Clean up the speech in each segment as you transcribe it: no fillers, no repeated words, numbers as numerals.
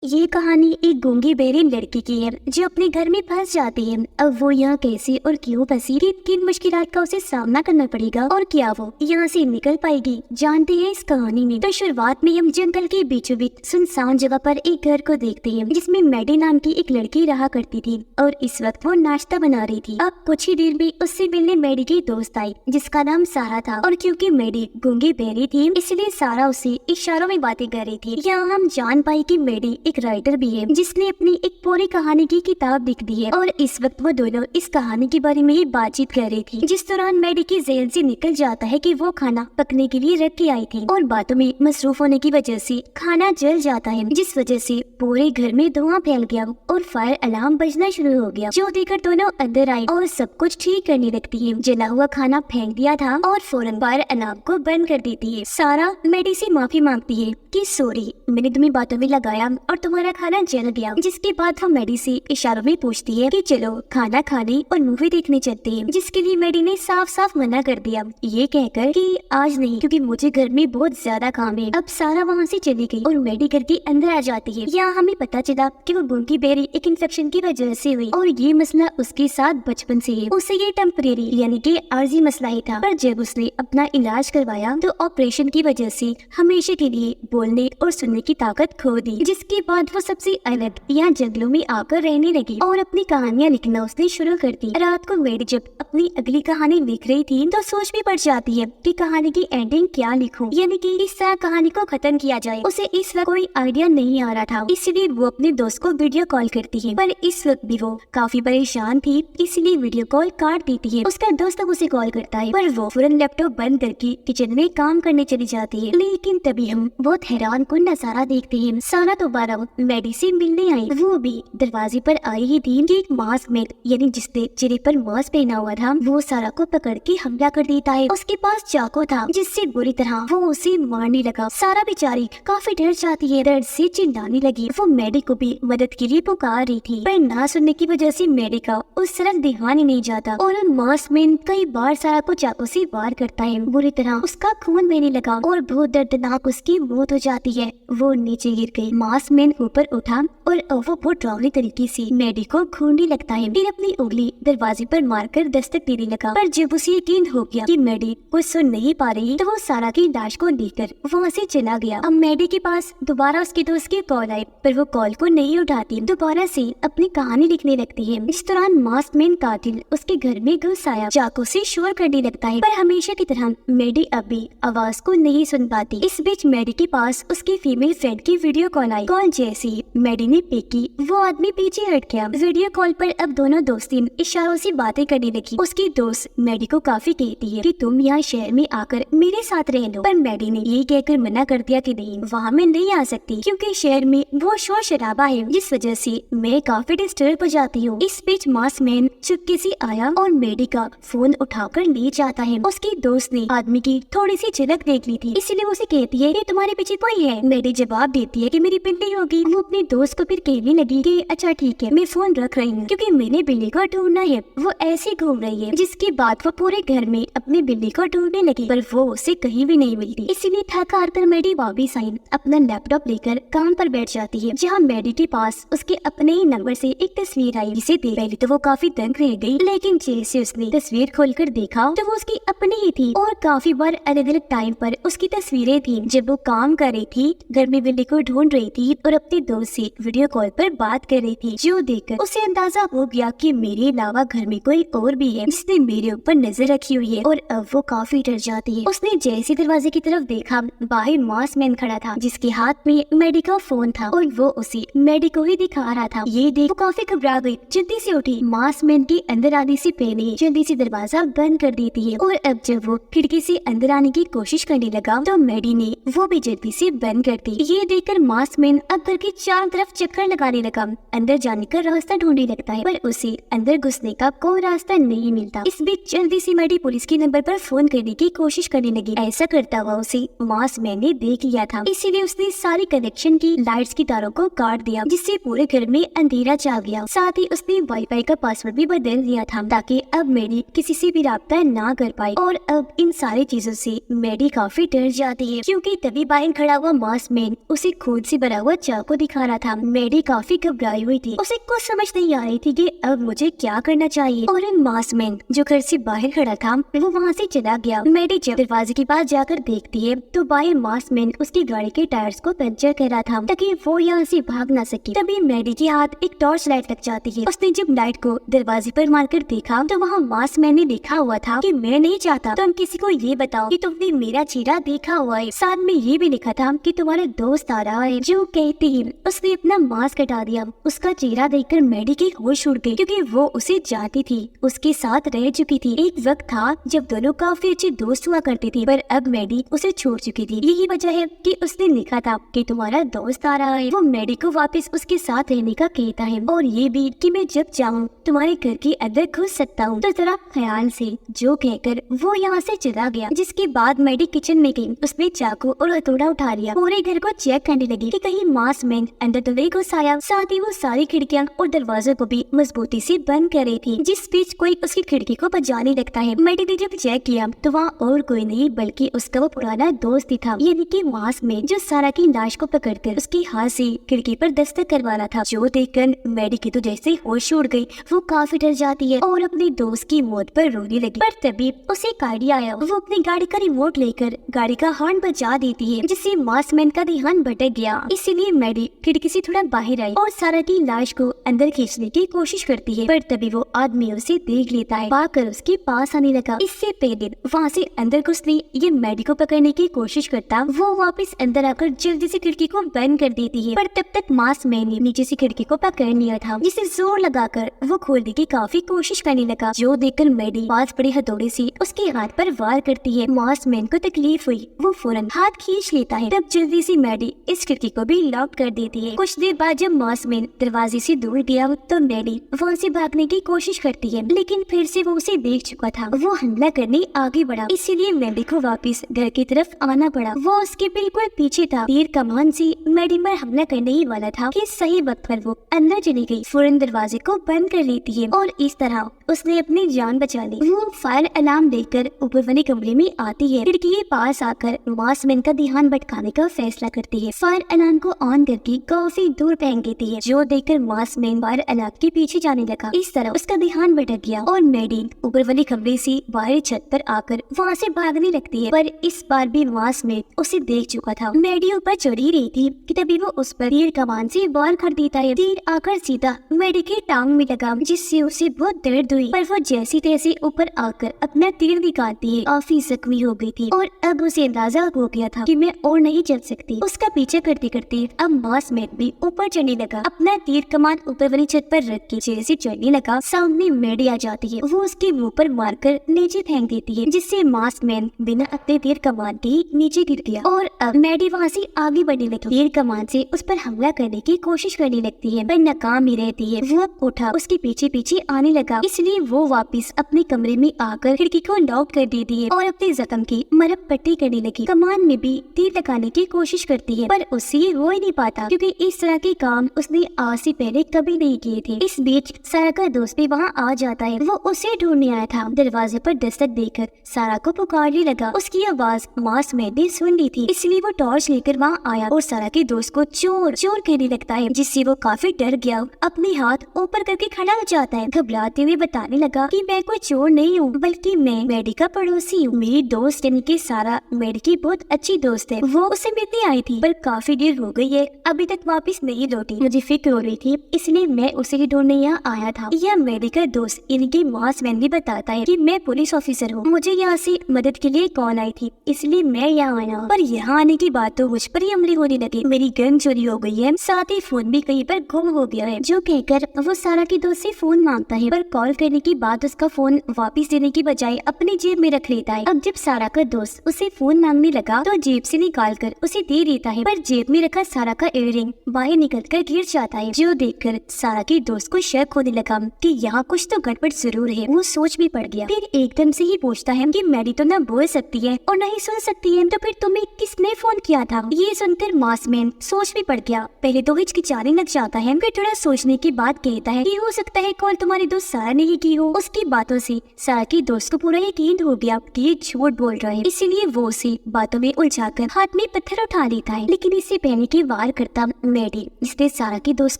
ये कहानी एक गूंगी बहरी लड़की की है जो अपने घर में फंस जाती है। अब वो यहाँ कैसे और क्यों फंसी, किन मुश्किलात का उसे सामना करना पड़ेगा और क्या वो यहाँ से निकल पाएगी, जानते हैं इस कहानी में। तो शुरुआत में हम जंगल के बीचों बीच सुनसान जगह पर एक घर को देखते हैं जिसमें मैडी नाम की एक लड़की रहा करती थी और इस वक्त वो नाश्ता बना रही थी। अब कुछ ही देर में उससे मिलने मैडी की दोस्त आई जिसका नाम सारा था और क्योंकि मैडी गूंगी बहरी थी इसलिए सारा उससे इशारों में बातें कर रही थी। यहाँ हम जान पाई कि मैडी एक राइटर भी है जिसने अपनी एक पूरी कहानी की किताब लिख दी है और इस वक्त वो दोनों इस कहानी के बारे में ही बातचीत कर रही थी। जिस दौरान मैडी की ज़हन से निकल जाता है कि वो खाना पकने के लिए रख के आई थी और बातों में मसरूफ होने की वजह से खाना जल जाता है, जिस वजह से पूरे घर में धुआं फैल गया और फायर अलार्म बजना शुरू हो गया, जो देखकर दोनों अंदर आई और सब कुछ ठीक करने लगती है। जला हुआ खाना फेंक दिया था और फौरन फायर अलार्म को बंद कर देती है। सारा मैडी से माफी मांगती है कि सॉरी, मैंने तुम्हें बातों में लगाया और तुम्हारा खाना जल गया। जिसके बाद हम मैडी से इशारों में पूछती है कि चलो खाना खाने और मूवी देखने चलते हैं, जिसके लिए मैडी ने साफ साफ मना कर दिया, ये कहकर कि आज नहीं क्योंकि मुझे घर में बहुत ज्यादा काम है। अब सारा वहाँ से चली गई और मैडी घर के अंदर आ जाती है। यहाँ हमें पता चला कि वो गूंगी बहरी एक इन्फेक्शन की वजह से हुई और ये मसला उसके साथ बचपन से है। उसे ये टेम्परेरी यानी कि आर्जी मसला ही था, पर जब उसने अपना इलाज करवाया तो ऑपरेशन की वजह से हमेशा के लिए बोलने और सुनने की ताकत खो दी। जिसके बाद वो सबसे अलग यहाँ जंगलों में आकर रहने लगी और अपनी कहानियाँ लिखना उसने शुरू कर दी। रात को मैडी जब अपनी अगली कहानी लिख रही थी तो सोच में पड़ जाती है कि कहानी की एंडिंग क्या लिखूं, यानी कि इस तरह कहानी को खत्म किया जाए। उसे इस वक्त कोई आइडिया नहीं आ रहा था, इसलिए वो अपने दोस्त को वीडियो कॉल करती है, पर इस वक्त भी वो काफी परेशान थी इसलिए वीडियो कॉल काट देती है। उसका दोस्त अब उसे कॉल करता है पर वो फौरन लैपटॉप बंद करके किचन में काम करने चली जाती है। लेकिन तभी हम बहुत हैरान कुन नजारा देखते हैं। सारा दोबारा मैडी से मिलने आई, वो भी दरवाजे पर आई ही थी कि एक मास्क मैन यानी जिसने चेहरे पर मास्क पहना हुआ था वो सारा को पकड़ के हमला कर देता है। उसके पास चाकू था जिससे बुरी तरह वो उसे मारने लगा। सारा बेचारी काफी डर जाती है, दर्द से चिल्लाने लगी। वो मैडी को भी मदद के लिए पुकार रही थी पर ना सुनने की वजह से मैडी का उस तरफ ध्यान ही नहीं जाता और मास्क मैन कई बार सारा को चाकू से वार करता है। बुरी तरह उसका खून बहने लगा और बहुत दर्दनाक उसकी मौत हो जाती है। वो नीचे गिर गई। मास्क मैन ऊपर उठा और वो बहुत डरावनी तरीके से मैडी को घूरने लगता है, फिर अपनी उंगली दरवाजे पर मारकर दस्तक देने लगा। पर जब उसे यकीन हो गया कि मैडी कुछ सुन नहीं पा रही तो वो सारा की लाश को लेकर वहाँ से चला गया। अब मैडी के पास दोबारा उसके दोस्त की कॉल आई पर वो कॉल को नहीं उठाती, दोबारा से अपनी कहानी लिखने लगती है। इस दौरान मास्क मैन कातिल उसके घर में घुस आया, चाकू से शोर करने लगता है पर हमेशा की तरह मैडी अभी आवाज को नहीं सुन पाती। इस बीच मैडी के पास उसकी फीमेल फ्रेंड की वीडियो कॉल आई। कॉल जैसी मैडी ने पिक की वो आदमी पीछे हट गया। वीडियो कॉल पर अब दोनों दोस्ती इशारों से बातें करने लगी। उसकी दोस्त मैडी को काफी कहती है कि तुम यहाँ शहर में आकर मेरे साथ रह लो, पर मैडी ने ये कहकर मना कर दिया कि नहीं, वहाँ मैं नहीं आ सकती क्योंकि शहर में वो शोर शराबा है जिस वजह से मैं काफी डिस्टर्ब हो जाती हूँ। इस बीच मास्क मैन चुपके से आया और मैडी का फोन उठाकर ले जाता है। उसकी दोस्त ने आदमी की थोड़ी सी झलक देख ली थी इसलिए उसे कहती है कि तुम्हारे पीछे कोई है। मैडी जवाब देती है कि मेरी बिल्ली होगी। वो अपने दोस्त को फिर कहने लगी कि अच्छा ठीक है, मैं फोन रख रही हूँ क्योंकि मैंने बिल्ली को ढूंढना है, वो ऐसे घूम रही है। जिसके बाद वो पूरे घर में अपनी बिल्ली को ढूंढने लगी पर वो उसे कहीं भी नहीं मिलती। इसीलिए थक हार कर मैडी वापस आई, अपना लैपटॉप लेकर काम पर बैठ जाती है जहाँ मैडी के पास उसके अपने ही नंबर से एक तस्वीर आई जिसे देख पहले तो वो काफी दंग रह गई, लेकिन जैसे उसने तस्वीर खोलकर देखा तो वो उसकी अपनी ही थी और काफी बार अलग अलग टाइम पर उसकी तस्वीरें थी जब वो काम कर रही थी, घर में बिल्ली को ढूंढ रही थी और अपने दोस्त से वीडियो कॉल पर बात कर रही थी। जो देखकर उसे अंदाजा हो गया कि मेरे अलावा घर में कोई और भी है जिसने मेरे ऊपर नजर रखी हुई है और अब वो काफी डर जाती है। उसने जैसे दरवाजे की तरफ देखा बाहर मास्क मैन खड़ा था जिसके हाथ में मैडी का फोन था और वो उसे मैडी को ही दिखा रहा था। ये देख वो काफी घबरा गई, जल्दी से उठी, मास्क मैन के अंदर आने से पहले जल्दी से दरवाजा बंद कर देती है और अब जब वो खिड़की से अंदर आने की कोशिश करने लगा तो मैडी ने वो भी जल्दी से बंद कर दी। ये देखकर मास्क मैन अब घर के चारों तरफ चक्कर लगाने लगा, अंदर जाने का रास्ता ढूंढने लगता है पर उसे अंदर घुसने का कोई रास्ता नहीं मिलता। इस बीच जल्दी से मैडी पुलिस के नंबर पर फोन करने की कोशिश करने लगी। ऐसा करता हुआ उसे मास्क मैन ने देख लिया था, इसीलिए उसने सारी कनेक्शन की लाइट्स की तारों को काट दिया जिससे पूरे घर में अंधेरा छा गया। साथ ही उसने वाईफाई का पासवर्ड भी बदल दिया था ताकि अब मैडी किसी से भी राब्ता ना कर पाए। और अब इन सारी चीजों से मैडी काफी डर जाती है क्योंकि तभी बाहर खड़ा हुआ मास्क मैन उसे खून से भरा हुआ चाकू दिखा रहा था। मैडी काफी घबराई हुई थी, उसे कुछ समझ नहीं आ रही थी कि अब मुझे क्या करना चाहिए। और मास्कमैन जो घर से बाहर खड़ा था वो वहाँ से चला गया। मैडी जब दरवाजे के पास जाकर देखती है तो बाहर मास्कमैन उसकी गाड़ी के टायर्स को पंचर कर रहा था ताकि वो यहाँ से भाग ना सके। तभी मैडी के हाथ एक टॉर्च लाइट लग जाती है। उसने जब लाइट को दरवाजे पर मारकर देखा तो वहाँ मास्कमैन ने लिखा हुआ था कि मैं नहीं चाहता तुम किसी को ये बताओ कि तुमने मेरा चेहरा देखा हुआ है। साथ में ये भी लिखा था कि तुम्हारा दोस्त आ रहा है। जो कहते ही उसने अपना मास्क हटा दिया। उसका चेहरा देखकर मैडी की होश उड़ गई क्योंकि वो उसे जानती थी, उसके साथ रह चुकी थी। एक वक्त था जब दोनों काफी अच्छे दोस्त हुआ करते थे, पर अब मैडी उसे छोड़ चुकी थी। यही वजह है कि उसने लिखा था कि तुम्हारा दोस्त आ रहा है। वो मैडी को वापस उसके साथ रहने का कहता है और ये भी कि मैं जब चाहूँ तुम्हारे घर के अंदर घुस सकता हूँ, तो जरा ख्याल से। जो कहकर वो यहाँ से चला गया। जिसके बाद मैडी किचन में गई। उसने चाकू और हथौड़ा उठा लिया। पूरे घर को चेक करने लगी कि कहीं मास्कमैन अंदर तो नहीं घुस आया। साथ ही वो सारी खिड़कियाँ और दरवाजों को भी मजबूती से बंद कर रही थी। जिस बीच कोई उसकी खिड़की को बजाने लगता है। मैडी ने जब चेक किया तो वहाँ और कोई नहीं बल्कि उसका वो पुराना दोस्त ही था, यानी कि मास्कमैन, जो सारा की लाश को पकड़कर उसके हाथ से खिड़की पर दस्तक करवा रहा था। जो देखकर मैडी की तो जैसे होश उड़ गई। वो काफी डर जाती है और अपने दोस्त की मौत पर रोने लगी। पर तभी उसे एक आइडिया आया। वो अपनी गाड़ी का रिमोट लेकर गाड़ी का हॉर्न बजा देती है, जिससे मास्कमैन का ध्यान भटक गया। इसीलिए मैडी खिड़की से थोड़ा बाहर आई और सारा की लाश को अंदर खींचने की कोशिश करती है। पर तभी वो आदमी उसे देख लेता है, पाकर उसके पास आने लगा। इससे पहले वहाँ से अंदर घुसने ये मैडी को पकड़ने की कोशिश करता, वो वापस अंदर आकर जल्दी से खिड़की को बंद कर देती है। पर तब तक मास्कमैन ने नीचे से खिड़की को पकड़ लिया था, जिसे जोर लगाकर वो खोलने की काफी कोशिश करने लगा। जो देखकर मैडी पास पड़े हथौड़े से उसके हाथ पर वार करती है। मास्कमैन को तकलीफ हुई, वो फौरन हाथ खींच लेता है। तब जल्दी से मैडी इस खिड़की को भी लॉक कर देती है। कुछ देर बाद जब मास्कमैन दरवाजे से दूर गया तो मैडी वहाँ से भागने की कोशिश करती है, लेकिन फिर से वो उसे देख चुका था। वो हमला करने आगे बढ़ा, इसीलिए मैडी को वापस घर की तरफ आना पड़ा। वो उसके बिल्कुल पीछे था। तीर कमान से मैडी पर हमला करने ही वाला था कि सही वक्त पर वो अंदर चली गई। फौरन दरवाजे को बंद कर लेती है और इस तरह उसने अपनी जान बचा ली। वो फायर अलार्म देखकर ऊपर वाले कमरे में आती है। खिड़की के पास आकर मास्कमैन का ध्यान भटकाने का फैसला करती है। फायर अलार्म को ऑन करके काफी दूर फेंक देती है। जो देखकर मास्कमैन फायर अलार्म के पीछे जाने लगा। इस तरह उसका ध्यान भटक गया और मैडी ऊपर वाले कमरे से बाहर छत पर आकर वहाँ से भागने लगती है। पर इस बार भी मास्कमैन उसे देख चुका था। मैडी ऊपर चढ़ी रही थी कि तभी वो उस पर तीर कमान से वार कर देता है। तीर आकर सीधा मैडी की टांग में लगा, जिससे उसे बहुत दर्द हुई। पर वो जैसी तैसी ऊपर आकर अपना तीर निकालती है। काफी जख्मी हो गई थी और अब उसे अंदाजा हो गया था कि मैं और नहीं चल सकती। उसका पीछे करते करते अब मास्कमैन भी ऊपर चढ़ने लगा। अपना तीर कमान ऊपर वाली छत पर रख के जैसे चढ़ने लगा, सामने मैडी आ जाती है। वो उसके मुंह पर मारकर नीचे फेंक देती है, जिससे मास्कमैन बिना अपने तीर कमान के नीचे गिर गया। और अब मैडी वहाँ से आगे बढ़ने लगी। तीर कमान से उस पर हमला करने की कोशिश करने लगती है, पर नाकाम ही रहती है। वो अब उठा उसके पीछे पीछे आने लगा, इसलिए वो वापस अपने कमरे में आकर खिड़की को लॉक कर देती है और अपने जख्म की मरहम पट्टी करने लगी। कमान में भी तीर लगाने की कोशिश करती है, पर उससे ये हो ही नहीं पाता क्योंकि इस तरह के काम उसने आज से पहले कभी नहीं किए थे। इस बीच सारा का दोस्त भी वहाँ आ जाता है। वो उसे ढूंढने आया था। दरवाजे पर दस्तक देकर सारा को पुकारने लगा। उसकी आवाज मास्कमैन ने सुन ली थी, इसलिए वो टॉर्च लेकर वहाँ आया और सारा के दोस्त को चोर चोर कहने लगता है, जिससे वो काफी डर गया। अपने हाथ ऊपर करके खड़ा हो जाता है। घबराते हुए बताने लगा कि मैं कोई चोर नहीं हूँ, बल्कि मैं मैडी का पड़ोसी हूँ। मेरी दोस्त यानी कि सारा मैडी की बहुत अच्छी दोस्त है। वो उसे मिलने आई थी, पर काफी देर हो गई है, अभी तक वापस नहीं लौटी। मुझे फिक्र हो रही थी, इसलिए मैं उसे ही ढूंढने यहाँ आया था। यह मैडी का दोस्त यानी कि मास्कमैन भी बताता है कि मैं पुलिस ऑफिसर हूँ। मुझे यहाँ से मदद के लिए कॉल आई थी, इसलिए मैं यहाँ आया। पर यहाँ आने की बात तो मुझ पर ही हमले होने लगी। मेरी गन चोरी हो गई है, साथ ही फोन भी कहीं पर गुम हो गया है। जो कहकर वो सारा के दोस्त से फोन मांगता है, पर कॉल करने के बाद उसका फोन वापस देने की बजाय अपनी जेब में रख लेता है। अब जब सारा का दोस्त उसे फोन मांगने लगा तो जेब से निकाल कर उसे दे देता है, पर जेब में रखा सारा का इयररिंग बाहर निकल कर गिर जाता है। जो देखकर सारा के दोस्त को शक होने लगा कि यहाँ कुछ तो गड़बड़ जरूर है। वो सोच में पड़ गया। फिर एकदम से ही पूछता है कि मैडी तो न बोल सकती है और न ही सुन सकती है, तो फिर तुम्हें किसने फोन किया था? ये सुनकर मास्कमैन सोच में पड़ गया। पहले तो हिचकिचाने लग जाता है, फिर थोड़ा सोचने के बाद कहता है कि हो सकता है कॉल तुम्हारे दोस्त सारा ने ही की हो। उसकी बातों से सारा के दोस्त को पूरा यकीन हो गया कि ये झूठ बोल रहा है, इसीलिए वो उसे बातों में उलझाकर हाथ में पत्थर उठा लेता है। लेकिन इससे पहले की वार करता मैडी, जिसने सारा की दोस्त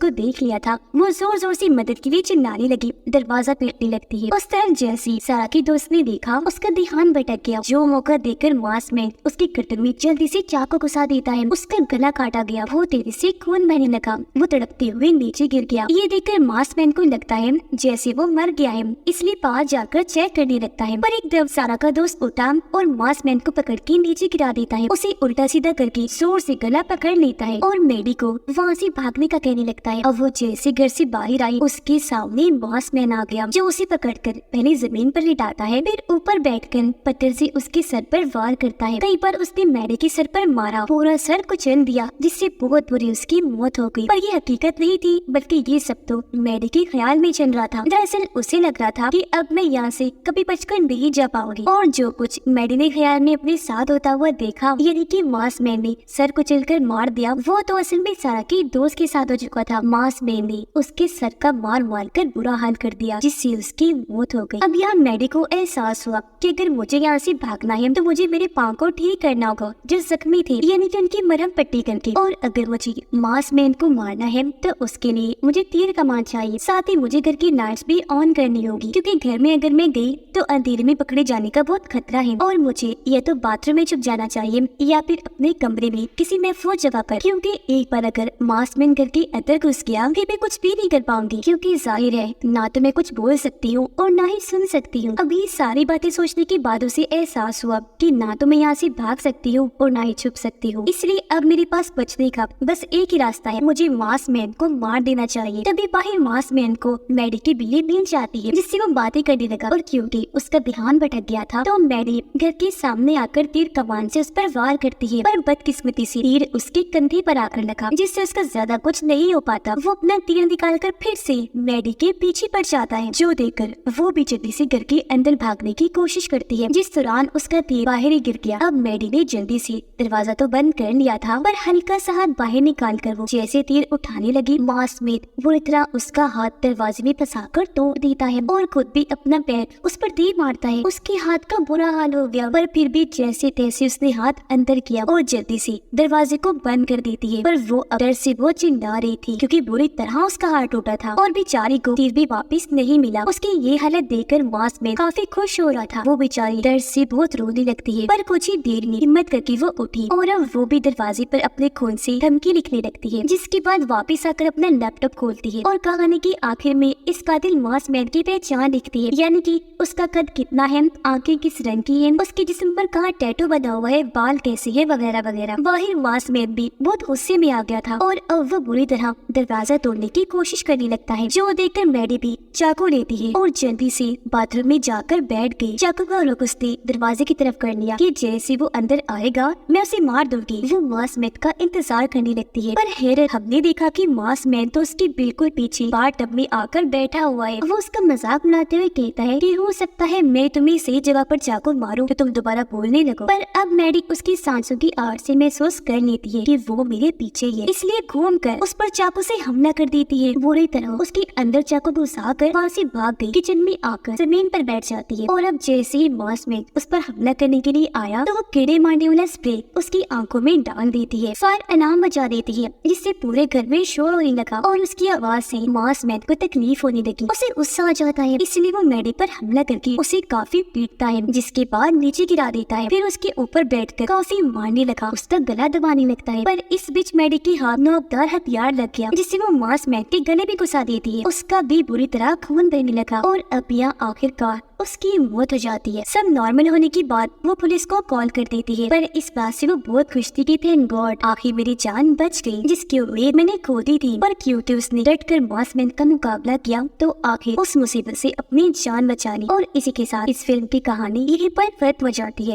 को देख लिया था, वो जोर जोर से मदद के लिए चिल्लाने लगी। दरवाजा पीटने लगती है। उस तरफ जैसी सारा की दोस्त ने देखा, उसका ध्यान भटक गया। जो मौका देखकर मासमैन उसके गर्दन में जल्दी से चाकू घुसा देता है। उसका गला काटा गया। वो तेजी से खून बहने लगा। वो तड़पते हुए नीचे गिर गया। ये देखकर मासमैन को लगता है जैसे वो मर गया है, इसलिए पास जाकर चेक करने लगता है। पर एकदम सारा का दोस्त उठा और मासमैन को पकड़ के नीचे गिरा देता है। उसे उल्टा सीधा करके जोर से गला पकड़ लेता है और मैडी को वहाँ से भागने का कहने लगता है। अब वो जैसे घर से बाहर आई, उसके सामने मासमैन आ गया, जो उसे पकड़कर पहले जमीन पर लिटाता है, फिर ऊपर बैठकर पत्थर से उसके सर पर वार करता है। कई बार उसने मैडी के सर पर मारा, पूरा सर कुचल दिया, जिससे बहुत बुरी उसकी मौत हो गई। पर ये हकीकत नहीं थी, बल्कि ये सब तो मैडी के ख्याल में चल रहा था। दरअसल उसे लग रहा था कि अब मैं यहाँ से कभी बचकर नहीं जा पाऊंगी। और जो कुछ मैडी ने ख्याल में अपने साथ होता हुआ देखा, यानी कि मासमैन ने सर कुचल कर मार दिया, वो तो असल में सारा के दोस्त के साथ हो चुका था। मासमैन ने उसके सर का मार मार कर बुरा हाल कर दिया, जिससे उसकी मौत हो गई। अब यहाँ मैडी को एहसास हुआ कि अगर मुझे यहाँ से भागना है तो मुझे मेरे पाँव को ठीक करना होगा जो जख्मी थे, यानी कि उनकी मरहम पट्टी करके। और अगर मुझे मासमैन को मारना है तो उसके लिए मुझे तीर कमान चाहिए। साथ ही मुझे घर की लाइट्स भी ऑन करनी होगी, क्योंकि घर में अगर मैं गई तो अंधेरे में पकड़े जाने का बहुत खतरा है। और मुझे या तो बाथरूम में छुप जाना चाहिए या फिर अपने कमरे में किसी महफूज जगह पर, क्योंकि एक बार अगर मासमैन घर के अंदर घुस गया फिर मैं कुछ भी नहीं कर पाऊंगी, क्योंकि जाहिर है ना तो मैं कुछ बोल सकती हूँ और ना ही सुन सकती हूँ। अभी सारी बातें सोचने के बाद उसे एहसास हुआ कि ना तो मैं यहाँ से भाग सकती हूँ और ना ही छुप सकती हूँ, इसलिए अब मेरे पास बचने का बस एक ही रास्ता है, मुझे मासमैन को मार देना चाहिए। तभी बाहर मासमैन को मैडी की बिल्ली मिल जाती है, जिससे वो बातें करने लगा। और क्योंकि उसका ध्यान भटक गया था तो मैडी घर के सामने आकर तीर कमान से उस पर वार करती है, पर बदकिस्मती से तीर उसके कंधे पर आकर लगा, जिससे उसका ज्यादा कुछ नहीं हो पाता। वो अपना तीर निकालकर फिर से मैडी के पीछे पड़ जाता है, जो देखकर वो भी जल्दी से घर के अंदर भागने की कोशिश करती है, जिस दौरान उसका तीर बाहर ही गिर गया। अब मैडी ने जल्दी से दरवाजा तो बंद कर लिया था, पर हल्का सा हाथ बाहर निकाल कर वो जैसे तीर उठाने लगी, मासमैन बुरी तरह उसका हाथ दरवाजे में फंसाकर तोड़ देता है और खुद भी अपना पैर उस पर दे मारता है। उसके हाथ का बुरा हाल हो गया, पर फिर भी जैसे तैसे उसने हाथ अंदर किया और जल्दी से दरवाजे को बंद कर देती है। पर वो अब डर से बहुत चिल्ला रही थी, क्योंकि बुरी तरह उसका हाथ टूटा था और बेचारी को तीर भी वापस नहीं मिला। उसकी ये हालत देखकर मासमैन काफी खुश हो रहा था। वो बेचारी डर से बहुत रोने लगती है, पर कुछ ही देर में हिम्मत करके वो उठी और अब वो भी दरवाजे पर अपने खून से धमकी लिखने लगती है, जिसके बाद वापस आकर अपना लैपटॉप खोलती है और कहानी की आखिर में इस कातिल मासमैन की पहचान लिखती है, यानी कि उसका कद कितना है, आंखें किस रंग की है, उसके जिस्म पर कहाँ टैटू बना हुआ है, बाल कैसे है, वगैरह वगैरह। बाहर मासमैन भी बहुत गुस्से में आ गया था और अब वो बुरी तरह दरवाजा तोड़ने की कोशिश करने लगता है, जो देखकर मैडी भी चाकू लेती है और जल्दी से बाथरूम में जाकर बैठ गई। चाकू का रुख उसने दरवाजे की तरफ कर लिया कि जैसे वो अंदर आएगा मैं उसे मार दूंगी। वो मासमैन का इंतजार करने लगती है, पर हैरत हमने देखा कि मासमैन तो उसके बिल्कुल पीछे बार टब में आकर बैठा हुआ है। वो उसका मजाक बनाते हुए कहता है कि हो सकता है मैं तुम्हें सही जगह पर चाकू मारूं तो तुम दोबारा बोलने लगो। पर अब मैडी उसकी सांसों की आवाज से महसूस कर लेती है कि वो मेरे पीछे है, इसलिए घूमकर उस पर चाकू से हमला कर देती है। बुरी तरह उसके अंदर चाकू घुसा कर वहाँ से भाग गई, किचन में आकर जमीन पर बैठ जाती है। और अब जैसे ही मासमैन उस पर हमला करने के लिए आया तो वो कीड़े मारने वाला स्प्रे उसकी आंखों में डाल देती है, फायर अलार्म बजा देती है, जिससे पूरे घर में शोर होने लगा और उसकी आवाज से मासमैन को तकलीफ होने लगी। उसे गुस्सा आ जाता है, इसलिए वो मैडी पर हमला करके उसे काफी पीटता है, जिसके बाद नीचे गिरा देता है। फिर उसके ऊपर बैठकर काफी मारने लगा, उसका गला दबाने लगता है। पर इस बीच मैडी के हाथ नोकदार हथियार लग गया, जिससे वो मासमैन के गले भी घुसा देती है। उसका भी बुरी तरह खून बहने लगा और अब यहाँ आखिरकार उसकी मौत हो जाती है। सब नॉर्मल होने के बाद वो पुलिस को कॉल कर देती है, पर इस बात से वो बहुत खुश थी कि थैंक गॉड आखिर मेरी जान बच गई, जिसकी उम्मीद मैंने खो दी थी। पर क्योंकि उसने डट कर मासमैन का मुकाबला किया तो आखिर उस मुसीबत से अपनी जान बचा ली। और इसी के साथ इस फिल्म की कहानी यहीं पर खत्म हो जाती है।